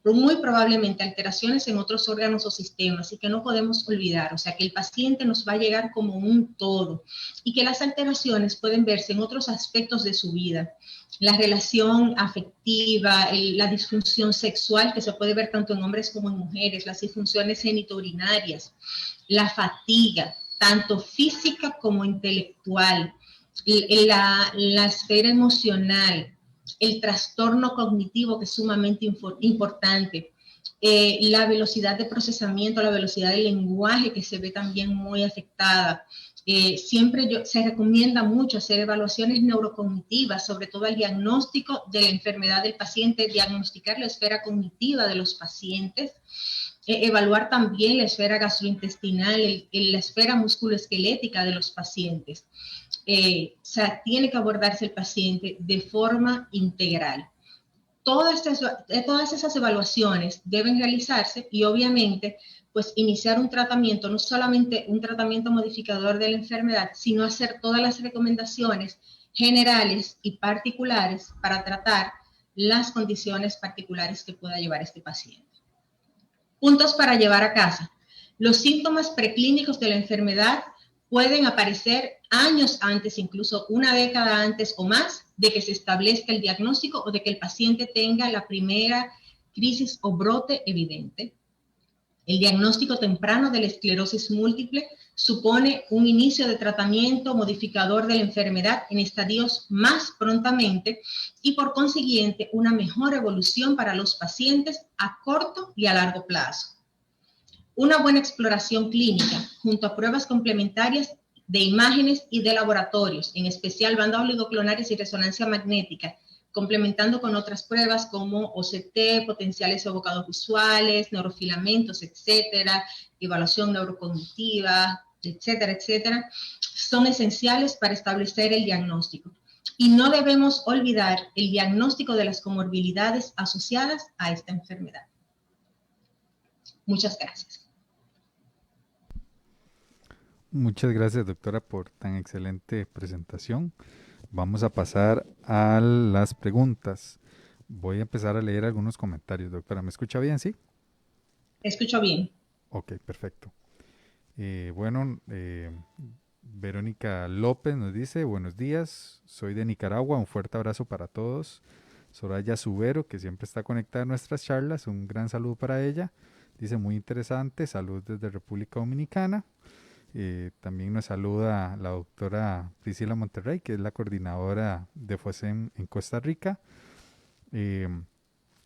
muy probablemente alteraciones en otros órganos o sistemas y que no podemos olvidar. O sea, que el paciente nos va a llegar como un todo y que las alteraciones pueden verse en otros aspectos de su vida. La relación afectiva, la disfunción sexual que se puede ver tanto en hombres como en mujeres, las disfunciones genitourinarias, la fatiga, tanto física como intelectual, la esfera emocional, el trastorno cognitivo que es sumamente importante, la velocidad de procesamiento, la velocidad del lenguaje que se ve también muy afectada. Siempre se recomienda mucho hacer evaluaciones neurocognitivas, sobre todo el diagnóstico de la enfermedad del paciente, diagnosticar la esfera cognitiva de los pacientes, evaluar también la esfera gastrointestinal, la esfera musculoesquelética de los pacientes. O sea, tiene que abordarse el paciente de forma integral. Todas esas evaluaciones deben realizarse y obviamente pues iniciar un tratamiento, no solamente un tratamiento modificador de la enfermedad, sino hacer todas las recomendaciones generales y particulares para tratar las condiciones particulares que pueda llevar este paciente. Puntos para llevar a casa. Los síntomas preclínicos de la enfermedad pueden aparecer años antes, incluso una década antes o más de que se establezca el diagnóstico o de que el paciente tenga la primera crisis o brote evidente. El diagnóstico temprano de la esclerosis múltiple supone un inicio de tratamiento modificador de la enfermedad en estadios más prontamente y por consiguiente una mejor evolución para los pacientes a corto y a largo plazo. Una buena exploración clínica junto a pruebas complementarias de imágenes y de laboratorios, en especial bandas oligoclonales y resonancia magnética, complementando con otras pruebas como OCT, potenciales evocados visuales, neurofilamentos, etcétera, evaluación neurocognitiva, etcétera, etcétera, son esenciales para establecer el diagnóstico. Y no debemos olvidar el diagnóstico de las comorbilidades asociadas a esta enfermedad. Muchas gracias. Muchas gracias, doctora, por tan excelente presentación. Vamos a pasar a las preguntas. Voy a empezar a leer algunos comentarios, doctora. ¿Me escucha bien, sí? Escucho bien. Ok, perfecto. Verónica López nos dice, buenos días, soy de Nicaragua, un fuerte abrazo para todos. Soraya Subero, que siempre está conectada a nuestras charlas, un gran saludo para ella. Dice, muy interesante, saludos desde República Dominicana. También nos saluda la doctora Priscila Monterrey, que es la coordinadora de FOSEM en Costa Rica.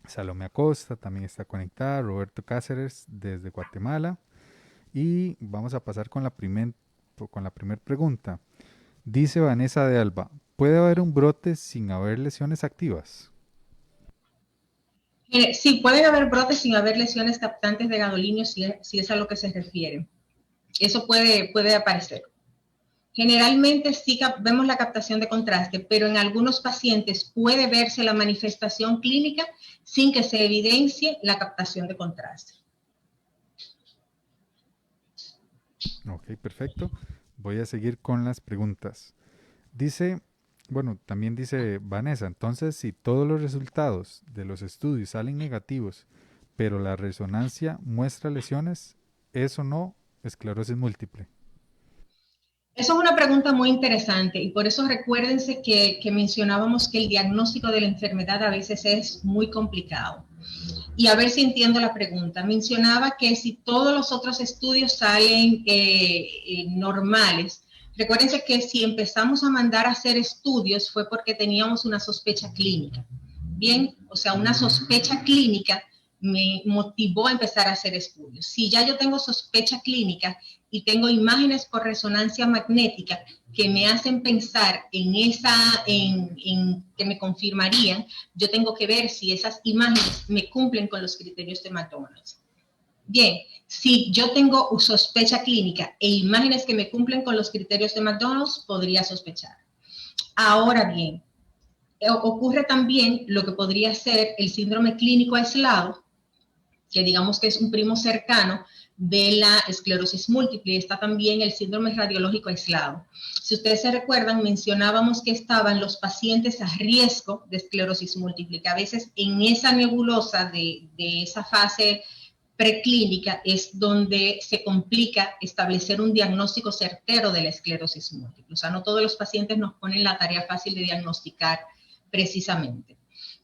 Salomé Acosta también está conectada, Roberto Cáceres desde Guatemala. Y vamos a pasar con la primer pregunta. Dice Vanessa de Alba, ¿puede haber un brote sin haber lesiones activas? Sí, pueden haber brotes sin haber lesiones captantes de gadolinio, si es a lo que se refiere. Eso puede aparecer. Generalmente sí vemos la captación de contraste, pero en algunos pacientes puede verse la manifestación clínica sin que se evidencie la captación de contraste. Ok, perfecto. Voy a seguir con las preguntas. También dice Vanessa, entonces si todos los resultados de los estudios salen negativos, pero la resonancia muestra lesiones, ¿es o no esclerosis múltiple? Eso es una pregunta muy interesante y por eso recuérdense que mencionábamos que el diagnóstico de la enfermedad a veces es muy complicado. Y a ver si entiendo la pregunta. Mencionaba que si todos los otros estudios salen normales, recuérdense que si empezamos a mandar a hacer estudios fue porque teníamos una sospecha clínica. Bien, o sea, una sospecha clínica me motivó a empezar a hacer estudios. Si ya yo tengo sospecha clínica y tengo imágenes por resonancia magnética que me hacen pensar en que me confirmarían, yo tengo que ver si esas imágenes me cumplen con los criterios de McDonald's. Bien, si yo tengo sospecha clínica e imágenes que me cumplen con los criterios de McDonald's, podría sospechar. Ahora bien, ocurre también lo que podría ser el síndrome clínico aislado, que digamos que es un primo cercano de la esclerosis múltiple. Está también el síndrome radiológico aislado. Si ustedes se recuerdan, mencionábamos que estaban los pacientes a riesgo de esclerosis múltiple, que a veces en esa nebulosa de esa fase preclínica es donde se complica establecer un diagnóstico certero de la esclerosis múltiple. O sea, no todos los pacientes nos ponen la tarea fácil de diagnosticar precisamente.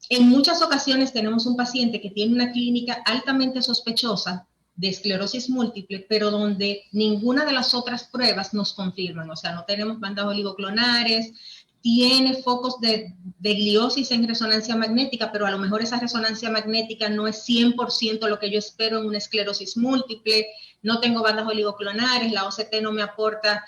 En muchas ocasiones tenemos un paciente que tiene una clínica altamente sospechosa de esclerosis múltiple, pero donde ninguna de las otras pruebas nos confirman. O sea, no tenemos bandas oligoclonares, tiene focos de gliosis en resonancia magnética, pero a lo mejor esa resonancia magnética no es 100% lo que yo espero en una esclerosis múltiple, no tengo bandas oligoclonares, la OCT no me aporta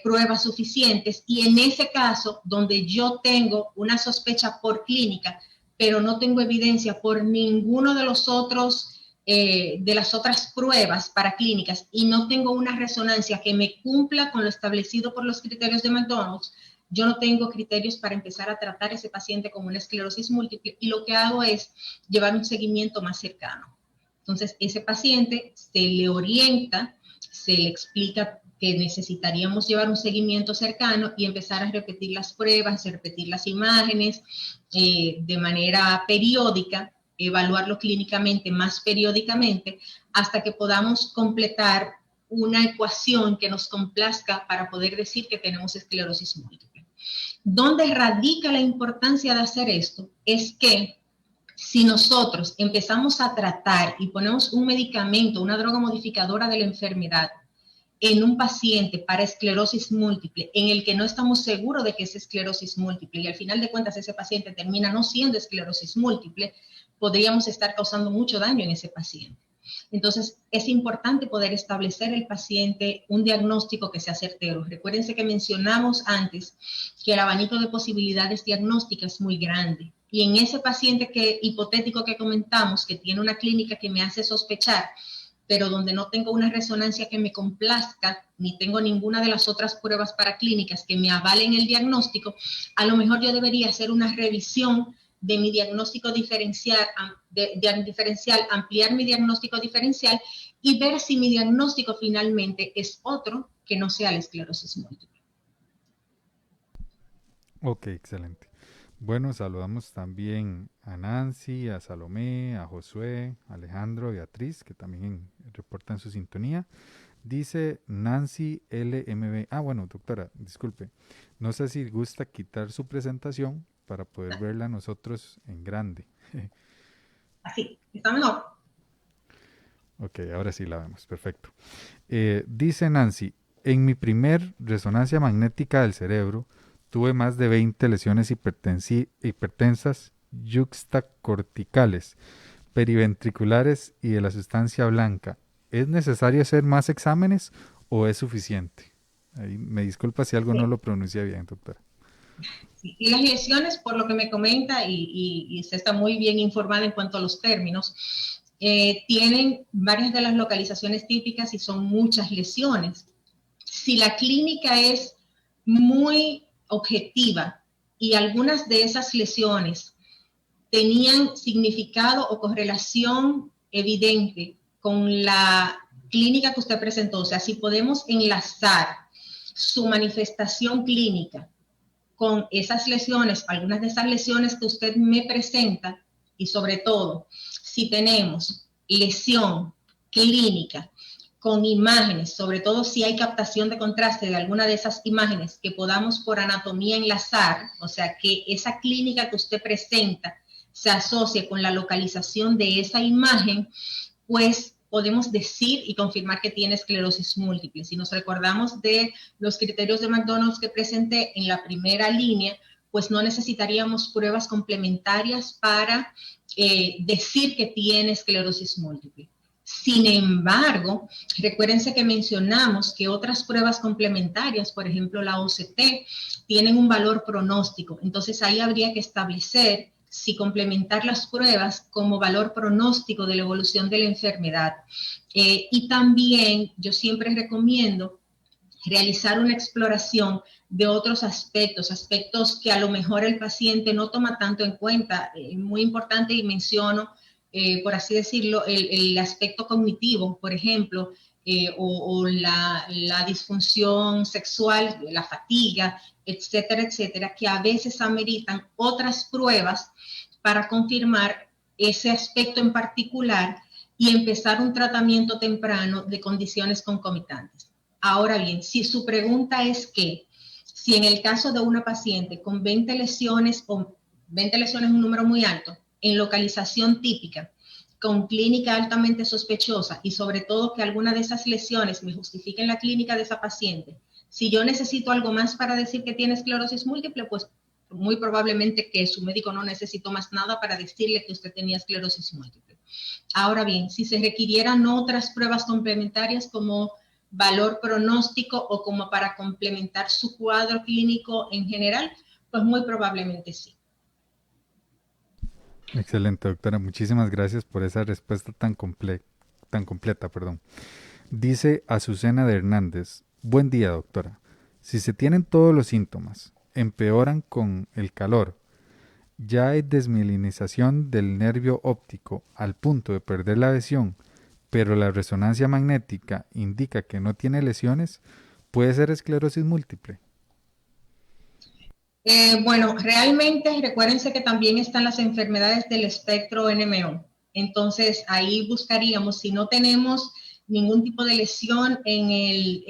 pruebas suficientes, y en ese caso, donde yo tengo una sospecha por clínica, pero no tengo evidencia por ninguno de los otros, de las otras pruebas paraclínicas, y no tengo una resonancia que me cumpla con lo establecido por los criterios de McDonald's, yo no tengo criterios para empezar a tratar a ese paciente con una esclerosis múltiple, y lo que hago es llevar un seguimiento más cercano. Entonces, ese paciente se le orienta, se le explica que necesitaríamos llevar un seguimiento cercano y empezar a repetir las pruebas, a repetir las imágenes de manera periódica, evaluarlo clínicamente más periódicamente, hasta que podamos completar una ecuación que nos complazca para poder decir que tenemos esclerosis múltiple. ¿Dónde radica la importancia de hacer esto? Es que si nosotros empezamos a tratar y ponemos un medicamento, una droga modificadora de la enfermedad en un paciente para esclerosis múltiple, en el que no estamos seguros de que es esclerosis múltiple, y al final de cuentas ese paciente termina no siendo esclerosis múltiple, podríamos estar causando mucho daño en ese paciente. Entonces, es importante poder establecer el paciente un diagnóstico que sea certero. Recuérdense que mencionamos antes que el abanico de posibilidades diagnósticas es muy grande. Y en ese paciente hipotético que comentamos, que tiene una clínica que me hace sospechar, pero donde no tengo una resonancia que me complazca, ni tengo ninguna de las otras pruebas paraclínicas que me avalen el diagnóstico, a lo mejor yo debería hacer una revisión de mi diagnóstico diferencial, ampliar mi diagnóstico diferencial y ver si mi diagnóstico finalmente es otro que no sea la esclerosis múltiple. Ok, excelente. Bueno, saludamos también a Nancy, a Salomé, a Josué, a Alejandro, a Beatriz, que también reportan su sintonía. Dice Nancy LMB. Ah, bueno, doctora, disculpe. No sé si gusta quitar su presentación para poder verla nosotros en grande. Así, está mejor. Ok, ahora sí la vemos, perfecto. Dice Nancy, en mi primer resonancia magnética del cerebro tuve más de 20 lesiones hipertensas yuxtacorticales, periventriculares y de la sustancia blanca. ¿Es necesario hacer más exámenes o es suficiente? Ahí me disculpa si algo no lo pronuncié bien, doctora. Sí, y las lesiones, por lo que me comenta, y se está muy bien informada en cuanto a los términos, tienen varias de las localizaciones típicas y son muchas lesiones. Si la clínica es muy objetiva y algunas de esas lesiones tenían significado o correlación evidente con la clínica que usted presentó, o sea, si podemos enlazar su manifestación clínica con esas lesiones, algunas de esas lesiones que usted me presenta, y sobre todo, si tenemos lesión clínica con imágenes, sobre todo si hay captación de contraste de alguna de esas imágenes que podamos por anatomía enlazar, o sea, que esa clínica que usted presenta se asocie con la localización de esa imagen, pues podemos decir y confirmar que tiene esclerosis múltiple. Si nos recordamos de los criterios de McDonald's que presenté en la primera línea, pues no necesitaríamos pruebas complementarias para decir que tiene esclerosis múltiple. Sin embargo, recuérdense que mencionamos que otras pruebas complementarias, por ejemplo la OCT, tienen un valor pronóstico. Entonces ahí habría que establecer si complementar las pruebas como valor pronóstico de la evolución de la enfermedad. Y también yo siempre recomiendo realizar una exploración de otros aspectos que a lo mejor el paciente no toma tanto en cuenta. Muy importante, y menciono, por así decirlo, el aspecto cognitivo, por ejemplo, o la disfunción sexual, la fatiga, etcétera, etcétera, que a veces ameritan otras pruebas para confirmar ese aspecto en particular y empezar un tratamiento temprano de condiciones concomitantes. Ahora bien, si su pregunta es que, si en el caso de una paciente con 20 lesiones, o 20 lesiones es un número muy alto, en localización típica, con clínica altamente sospechosa y sobre todo que alguna de esas lesiones me justifiquen la clínica de esa paciente, si yo necesito algo más para decir que tiene esclerosis múltiple, pues muy probablemente que su médico no necesitó más nada para decirle que usted tenía esclerosis múltiple. Ahora bien, si se requirieran otras pruebas complementarias como valor pronóstico o como para complementar su cuadro clínico en general, pues muy probablemente sí. Excelente, doctora. Muchísimas gracias por esa respuesta tan completa, perdón. Dice Azucena de Hernández. Buen día, doctora. Si se tienen todos los síntomas, empeoran con el calor, ya hay desmielinización del nervio óptico al punto de perder la visión, pero la resonancia magnética indica que no tiene lesiones, ¿puede ser esclerosis múltiple? Bueno, realmente recuérdense que también están las enfermedades del espectro NMO. Entonces, ahí buscaríamos, si no tenemos ningún tipo de lesión de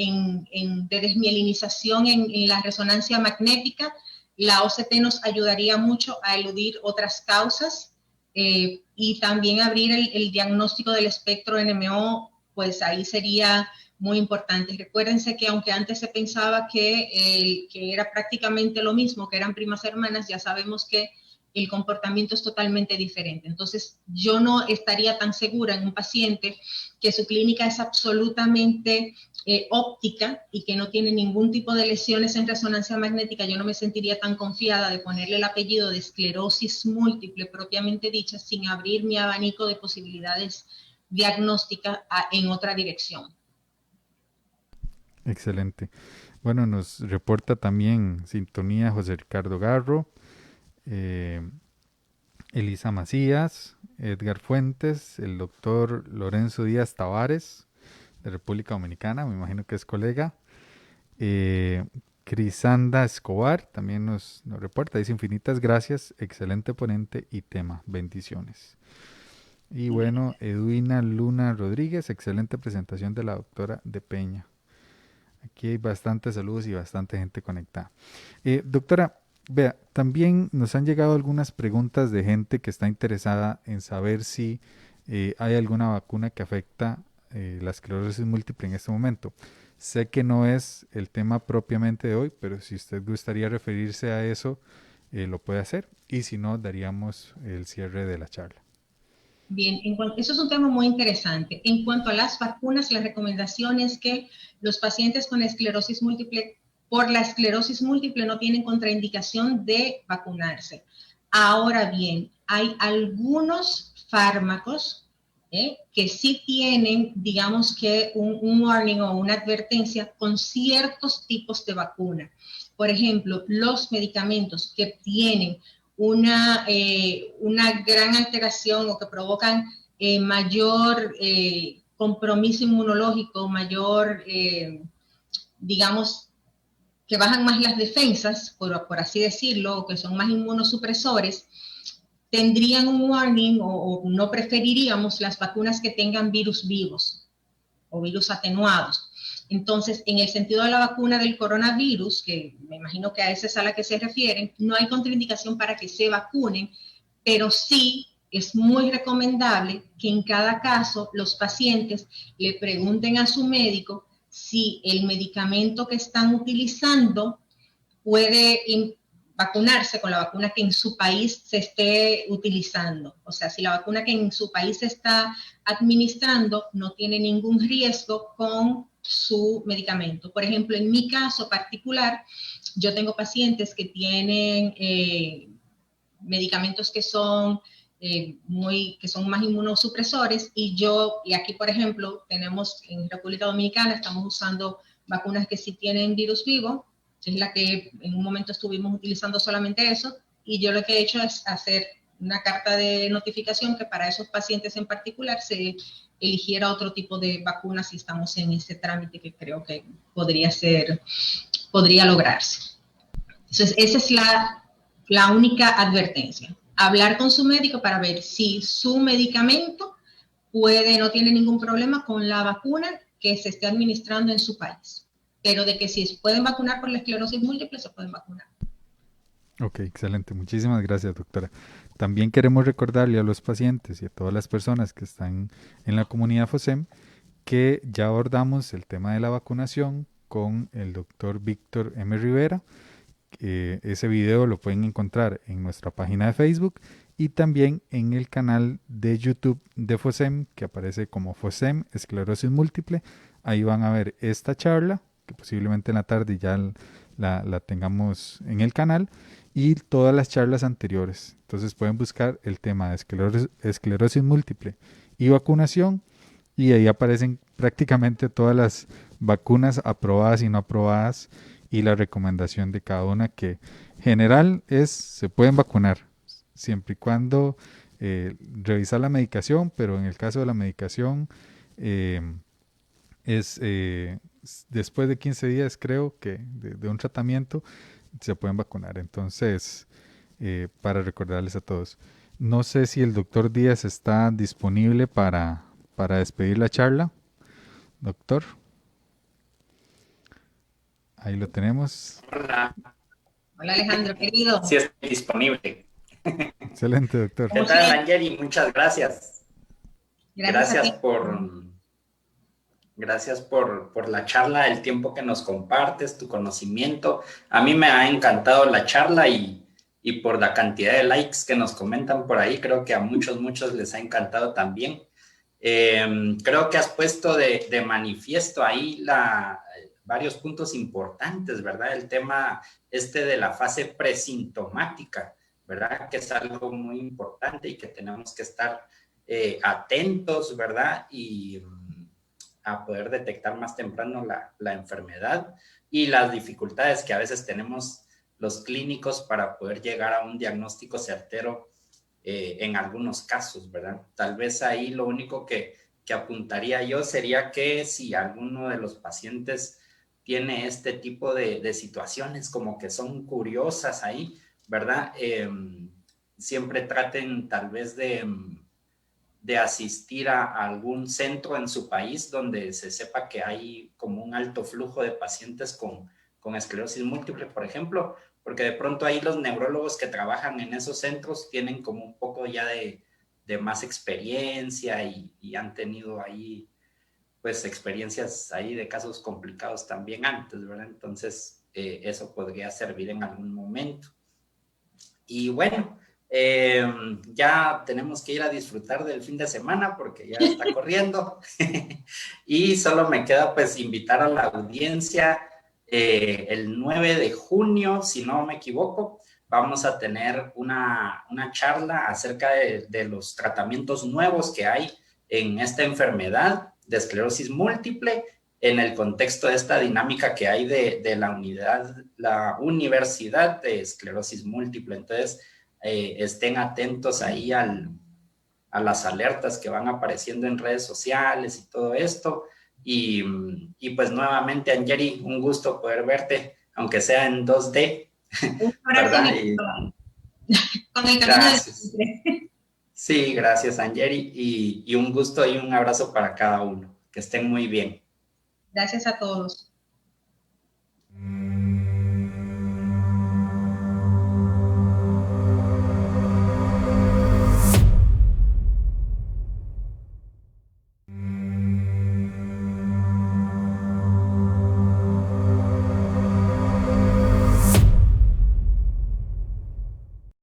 desmielinización en la resonancia magnética, la OCT nos ayudaría mucho a eludir otras causas y también abrir el diagnóstico del espectro NMO, pues ahí sería muy importante. Recuérdense que aunque antes se pensaba que era prácticamente lo mismo, que eran primas hermanas, ya sabemos que el comportamiento es totalmente diferente. Entonces, yo no estaría tan segura en un paciente que su clínica es absolutamente óptica y que no tiene ningún tipo de lesiones en resonancia magnética. Yo no me sentiría tan confiada de ponerle el apellido de esclerosis múltiple propiamente dicha sin abrir mi abanico de posibilidades diagnóstica en otra dirección. Excelente. Bueno, nos reporta también sintonía José Ricardo Garro, Elisa Macías, Edgar Fuentes, el doctor Lorenzo Díaz Tavares, de República Dominicana, me imagino que es colega. Crisanda Escobar también nos reporta, dice infinitas gracias, excelente ponente y tema, bendiciones. Y bueno, Edwina Luna Rodríguez, excelente presentación de la doctora de Peña. Aquí hay bastantes saludos y bastante gente conectada. Doctora, vea, también nos han llegado algunas preguntas de gente que está interesada en saber si hay alguna vacuna que afecta la esclerosis múltiple en este momento. Sé que no es el tema propiamente de hoy, pero si usted gustaría referirse a eso, lo puede hacer. Y si no, daríamos el cierre de la charla. Bien, eso es un tema muy interesante. En cuanto a las vacunas, la recomendación es que los pacientes con esclerosis múltiple, por la esclerosis múltiple, no tienen contraindicación de vacunarse. Ahora bien, hay algunos fármacos que sí tienen, digamos que un warning o una advertencia con ciertos tipos de vacuna. Por ejemplo, los medicamentos que tienen una gran alteración o que provocan mayor compromiso inmunológico, mayor, digamos, que bajan más las defensas, por así decirlo, o que son más inmunosupresores, tendrían un warning o no preferiríamos las vacunas que tengan virus vivos o virus atenuados. Entonces, en el sentido de la vacuna del coronavirus, que me imagino que a esa es a la que se refieren, no hay contraindicación para que se vacunen, pero sí es muy recomendable que en cada caso los pacientes le pregunten a su médico si el medicamento que están utilizando puede vacunarse con la vacuna que en su país se esté utilizando. O sea, si la vacuna que en su país se está administrando no tiene ningún riesgo con su medicamento. Por ejemplo, en mi caso particular, yo tengo pacientes que tienen medicamentos que son más inmunosupresores y aquí, por ejemplo, tenemos en República Dominicana, estamos usando vacunas que sí tienen virus vivo, es la que en un momento estuvimos utilizando solamente eso, y yo lo que he hecho es hacer una carta de notificación que para esos pacientes en particular se eligiera otro tipo de vacuna si estamos en ese trámite que creo que podría lograrse. Entonces, esa es la única advertencia. Hablar con su médico para ver si su medicamento no tiene ningún problema con la vacuna que se esté administrando en su país. Pero de que si pueden vacunar por la esclerosis múltiple, se pueden vacunar. Ok, excelente. Muchísimas gracias, doctora. También queremos recordarle a los pacientes y a todas las personas que están en la comunidad FOSEM que ya abordamos el tema de la vacunación con el doctor Víctor M. Rivera. Ese video lo pueden encontrar en nuestra página de Facebook y también en el canal de YouTube de FOSEM, que aparece como FOSEM Esclerosis Múltiple. Ahí van a ver esta charla, que posiblemente en la tarde ya la tengamos en el canal, y todas las charlas anteriores. Entonces pueden buscar el tema de esclerosis múltiple y vacunación, y ahí aparecen prácticamente todas las vacunas aprobadas y no aprobadas y la recomendación de cada una, que general se pueden vacunar siempre y cuando revisar la medicación, pero en el caso de la medicación después de 15 días creo que de un tratamiento se pueden vacunar. Entonces, para recordarles a todos, no sé si el doctor Díaz está disponible para despedir la charla. Doctor, ahí lo tenemos. Hola. Hola Alejandro, querido. Sí, estoy disponible. Excelente, doctor. ¿Qué tal, Angeli? Muchas gracias. Gracias por la charla, el tiempo que nos compartes, tu conocimiento. A mí me ha encantado la charla y por la cantidad de likes que nos comentan por ahí, creo que a muchos les ha encantado también. Creo que has puesto de manifiesto ahí varios puntos importantes, ¿verdad? El tema de la fase presintomática, ¿verdad? Que es algo muy importante y que tenemos que estar atentos, ¿verdad? Y a poder detectar más temprano la enfermedad y las dificultades que a veces tenemos los clínicos para poder llegar a un diagnóstico certero en algunos casos, ¿verdad? Tal vez ahí lo único que apuntaría yo sería que si alguno de los pacientes tiene este tipo de situaciones como que son curiosas ahí, ¿verdad? Siempre traten tal vez de asistir a algún centro en su país donde se sepa que hay como un alto flujo de pacientes con esclerosis múltiple, por ejemplo, porque de pronto ahí los neurólogos que trabajan en esos centros tienen como un poco ya de más experiencia y han tenido ahí pues experiencias ahí de casos complicados también antes, ¿verdad? Entonces eso podría servir en algún momento. Y bueno, ya tenemos que ir a disfrutar del fin de semana porque ya está corriendo. Y solo me queda pues invitar a la audiencia el 9 de junio, si no me equivoco, vamos a tener una charla acerca de los tratamientos nuevos que hay en esta enfermedad de esclerosis múltiple en el contexto de esta dinámica que hay de la Universidad de Esclerosis Múltiple. Entonces, estén atentos ahí a las alertas que van apareciendo en redes sociales y todo esto. Y pues nuevamente, Angeli, un gusto poder verte, aunque sea en 2D. Un ¿Verdad? con el gracias. Sí, gracias, Angeli. Y un gusto y un abrazo para cada uno. Que estén muy bien. Gracias a todos.